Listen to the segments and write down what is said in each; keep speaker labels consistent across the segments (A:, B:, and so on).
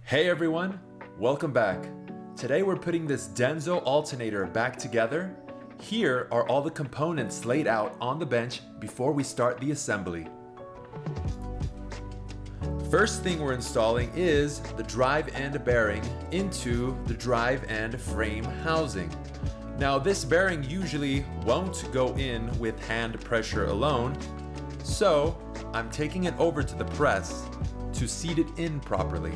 A: Hey everyone, welcome back. Today we're putting this Denso alternator back together. Here are all the components laid out on the bench before we start the assembly. First thing we're installing is the drive end bearing into the drive end frame housing. Now this bearing usually won't go in with hand pressure alone, so I'm taking it over to the press to seat it in properly.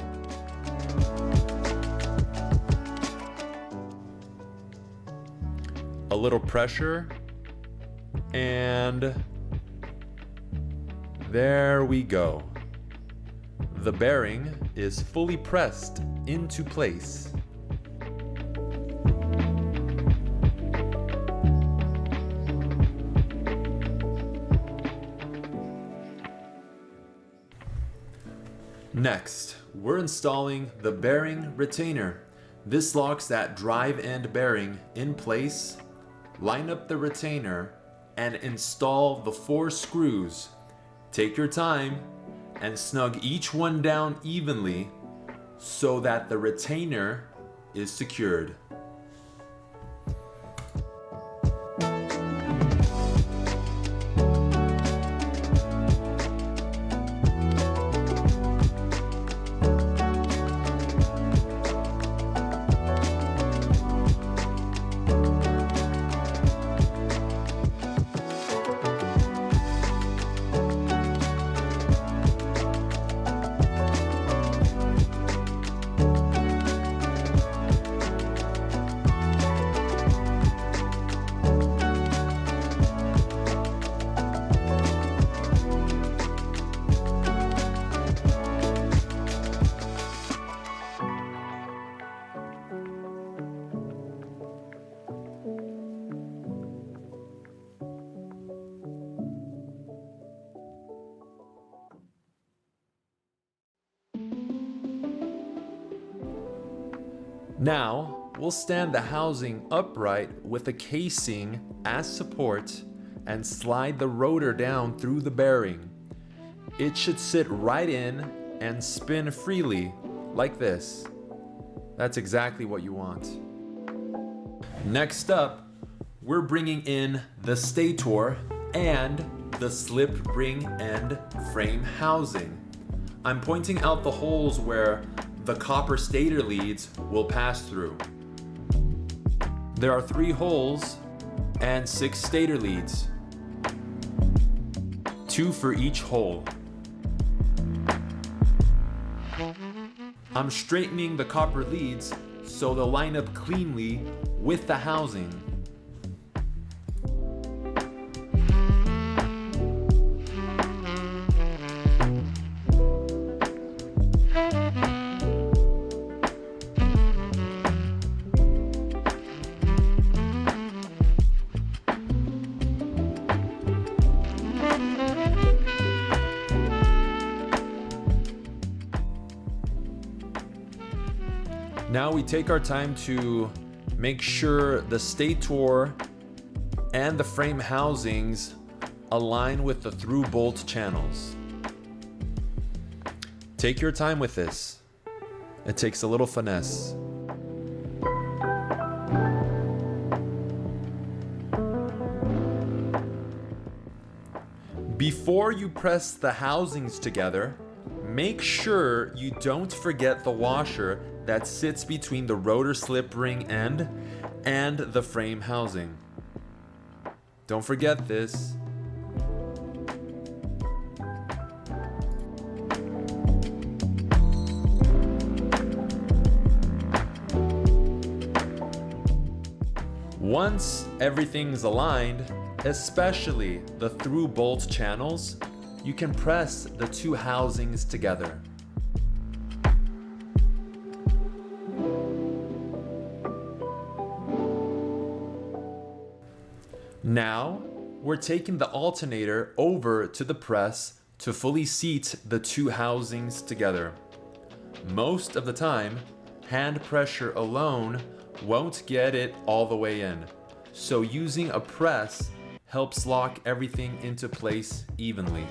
A: A little pressure, and there we go. The bearing is fully pressed into place. Next, we're installing the bearing retainer. This locks that drive end bearing in place. Line up the retainer and install the 4 screws. Take your time and snug each one down evenly so that the retainer is secured. Now, we'll stand the housing upright with the casing as support and slide the rotor down through the bearing. It should sit right in and spin freely like this. That's exactly what you want. Next up, we're bringing in the stator and the slip ring end frame housing. I'm pointing out the holes where the copper stator leads will pass through. There are 3 holes and 6 stator leads, 2 for each hole. I'm straightening the copper leads so they'll line up cleanly with the housing. Now we take our time to make sure the stator and the frame housings align with the thru-bolt channels. Take your time with this. It takes a little finesse. Before you press the housings together, make sure you don't forget the washer that sits between the rotor slip ring end and the frame housing. Don't forget this. Once everything's aligned, especially the thru-bolt channels, you can press the 2 housings together. Now, we're taking the alternator over to the press to fully seat the 2 housings together. Most of the time, hand pressure alone won't get it all the way in, so using a press helps lock everything into place evenly.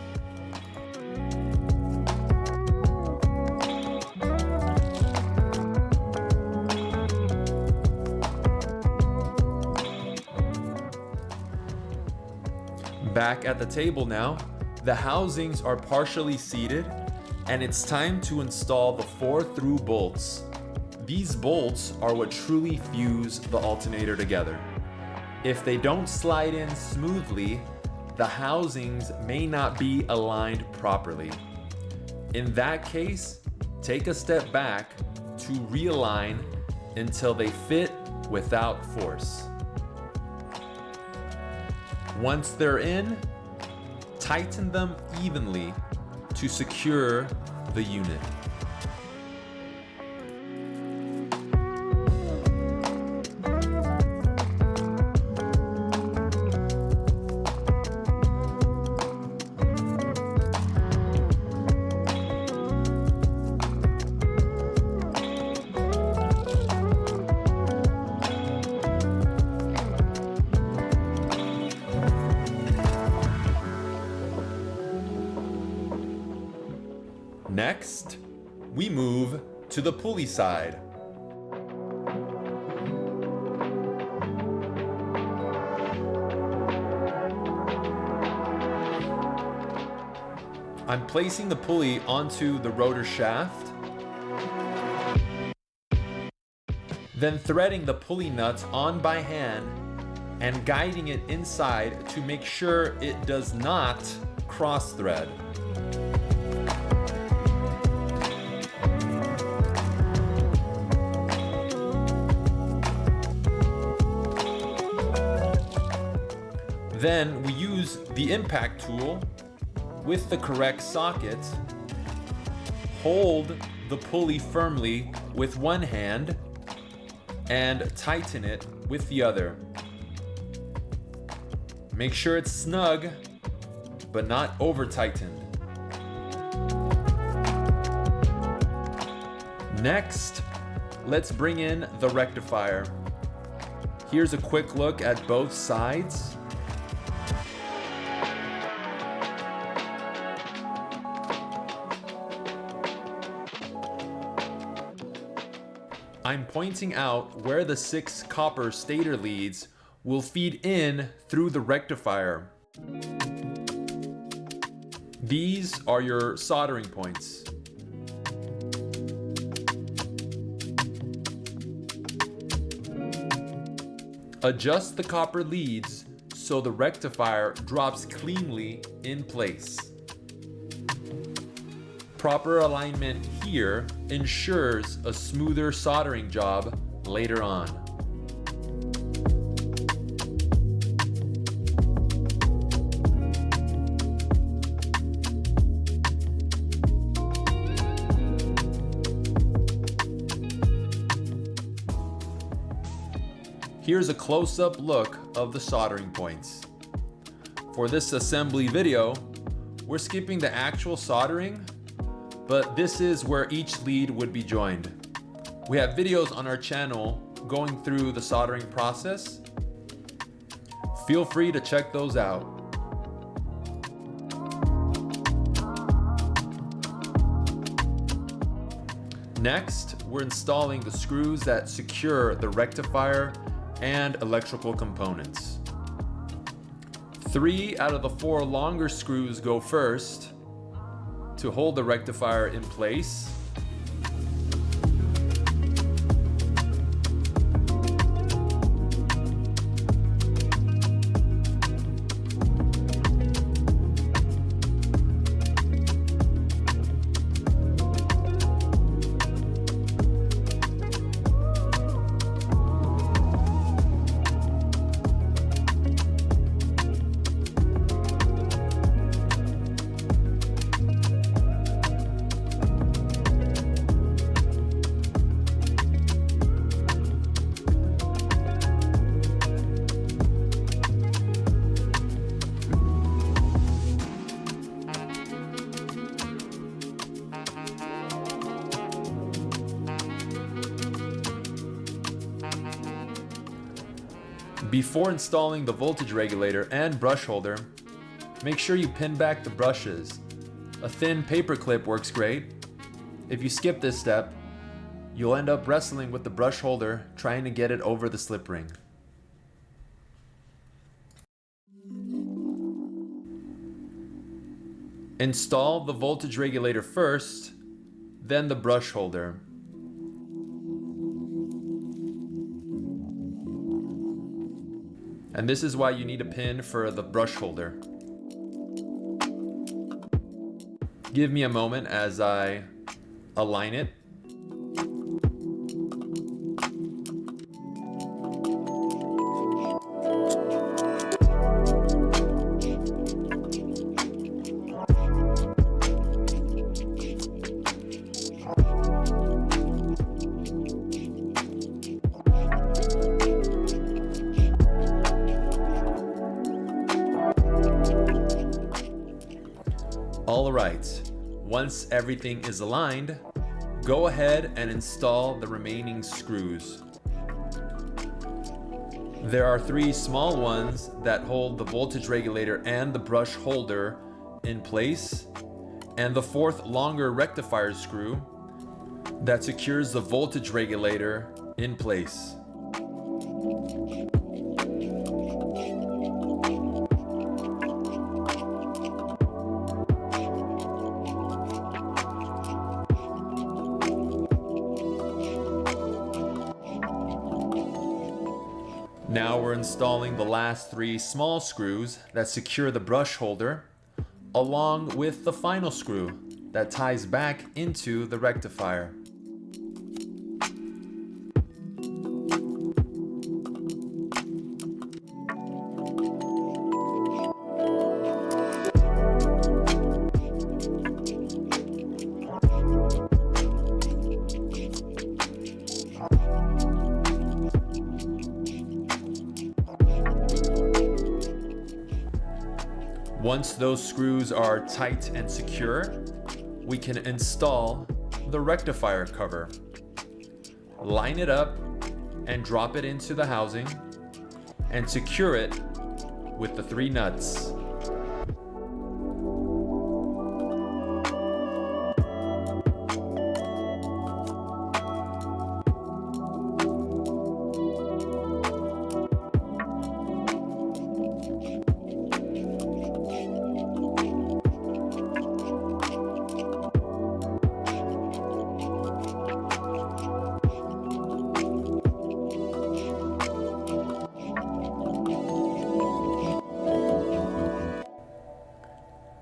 A: Back at the table now, the housings are partially seated, and it's time to install the 4 through bolts. These bolts are what truly fuse the alternator together. If they don't slide in smoothly, the housings may not be aligned properly. In that case, take a step back to realign until they fit without force. Once they're in, tighten them evenly to secure the unit. Next, we move to the pulley side. I'm placing the pulley onto the rotor shaft, then threading the pulley nuts on by hand and guiding it inside to make sure it does not cross thread. Then we use the impact tool with the correct socket, hold the pulley firmly with one hand, and tighten it with the other. Make sure it's snug, but not over tightened. Next, let's bring in the rectifier. Here's a quick look at both sides. I'm pointing out where the 6 copper stator leads will feed in through the rectifier. These are your soldering points. Adjust the copper leads so the rectifier drops cleanly in place. Proper alignment here ensures a smoother soldering job later on. Here's a close-up look of the soldering points. For this assembly video, we're skipping the actual soldering, but this is where each lead would be joined. We have videos on our channel going through the soldering process. Feel free to check those out. Next, we're installing the screws that secure the rectifier and electrical components. 3 out of the 4 longer screws go first to hold the rectifier in place. Before installing the voltage regulator and brush holder, make sure you pin back the brushes. A thin paper clip works great. If you skip this step, you'll end up wrestling with the brush holder trying to get it over the slip ring. Install the voltage regulator first, then the brush holder. And this is why you need a pin for the brush holder. Give me a moment as I align it. Alright, once everything is aligned, go ahead and install the remaining screws. There are 3 small ones that hold the voltage regulator and the brush holder in place, and the 4th longer rectifier screw that secures the voltage regulator in place. Now we're installing the last 3 small screws that secure the brush holder, along with the final screw that ties back into the rectifier. Once those screws are tight and secure, we can install the rectifier cover. Line it up and drop it into the housing and secure it with the 3 nuts.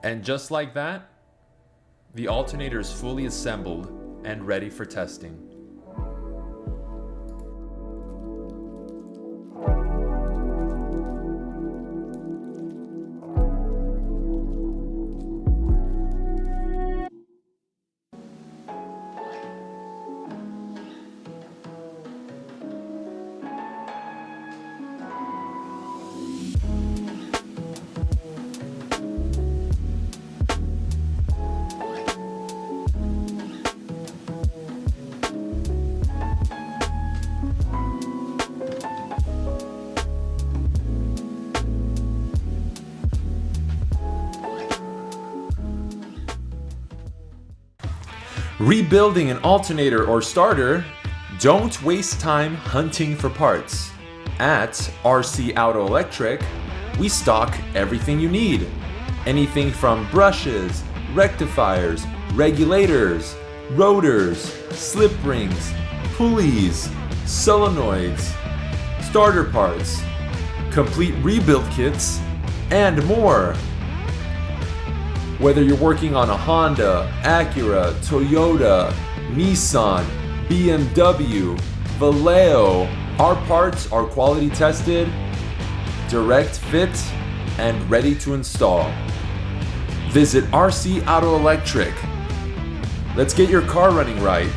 A: And just like that, the alternator is fully assembled and ready for testing. Rebuilding an alternator or starter? Don't waste time hunting for parts. At RC Auto Electric, we stock everything you need. Anything from brushes, rectifiers, regulators, rotors, slip rings, pulleys, solenoids, starter parts, complete rebuild kits, and more. Whether you're working on a Honda, Acura, Toyota, Nissan, BMW, Vallejo, our parts are quality tested, direct fit, and ready to install. Visit RC Auto Electric. Let's get your car running right.